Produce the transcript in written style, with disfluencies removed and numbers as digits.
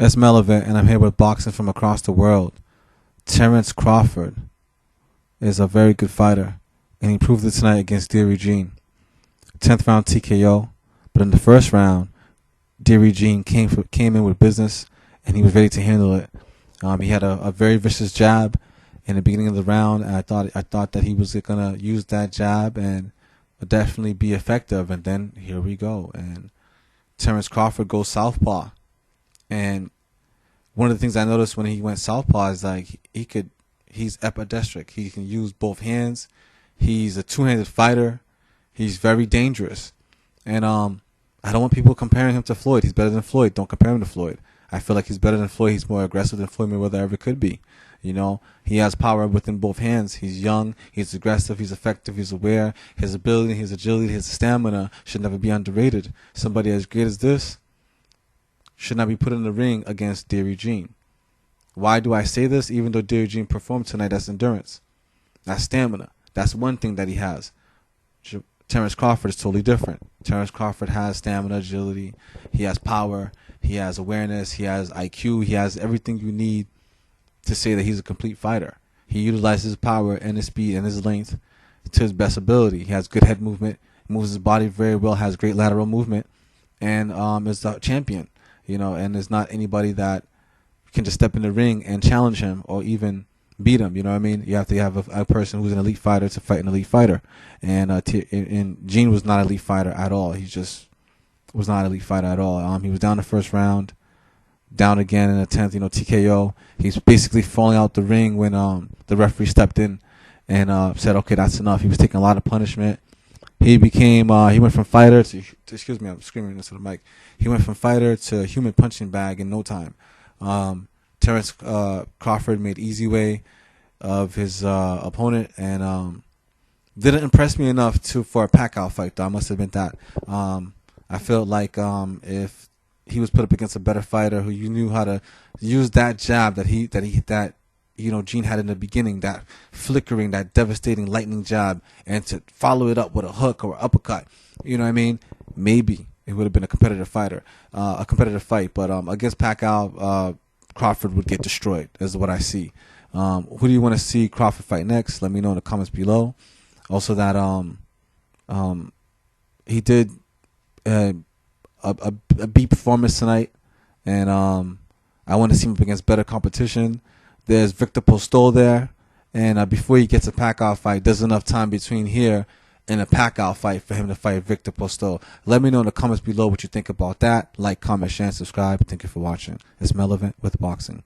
It's Melvin, and I'm here with boxing from across the world. Terrence Crawford is a very good fighter, and he proved it tonight against Dierry Jean. 10th round TKO, but in the first round, Dierry Jean came in with business, and he was ready to handle it. He had a very vicious jab in the beginning of the round, and I thought that he was gonna use that jab and definitely be effective. And then here we go, and Terence Crawford goes southpaw. And one of the things I noticed when he went southpaw is like he's ambidextric. He can use both hands. He's a two-handed fighter. He's very dangerous. And I don't want people comparing him to Floyd. He's better than Floyd. Don't compare him to Floyd. I feel like he's better than Floyd. He's more aggressive than Floyd Mayweather ever could be. You know, he has power within both hands. He's young. He's aggressive. He's effective. He's aware. His ability, his agility, his stamina should never be underrated. Somebody as great as this should not be put in the ring against Dierry Jean. Why do I say this? Even though Dierry Jean performed tonight, that's endurance. That's stamina. That's one thing that he has. Terence Crawford is totally different. Terence Crawford has stamina, agility. He has power. He has awareness. He has IQ. He has everything you need to say that he's a complete fighter. He utilizes his power and his speed and his length to his best ability. He has good head movement, moves his body very well, has great lateral movement, and is a champion. You know, and there's not anybody that can just step in the ring and challenge him or even beat him. You know what I mean? You have to have a person who's an elite fighter to fight an elite fighter. And Jean was not an elite fighter at all. He just was not an elite fighter at all. He was down the first round, down again in the 10th, TKO. He's basically falling out the ring when the referee stepped in and said, okay, that's enough. He was taking a lot of punishment. He went from fighter to, excuse me, I'm screaming into the mic. He went from fighter to human punching bag in no time. Terence Crawford made easy way of his opponent and didn't impress me enough for a Pacquiao fight, though. I must admit that. I felt like if he was put up against a better fighter who you knew how to use that jab that Jean had in the beginning, that flickering, that devastating lightning jab, and to follow it up with a hook or uppercut, you know what I mean? Maybe it would have been a competitive fight. But against Pacquiao, Crawford would get destroyed, is what I see. Who do you want to see Crawford fight next? Let me know in the comments below. Also, that he did a beat performance tonight, and I want to see him up against better competition. There's Victor Postol there, and before he gets a Pacquiao fight, there's enough time between here and a Pacquiao fight for him to fight Victor Postol. Let me know in the comments below what you think about that. Like, comment, share, and subscribe. Thank you for watching. It's Melvin with boxing.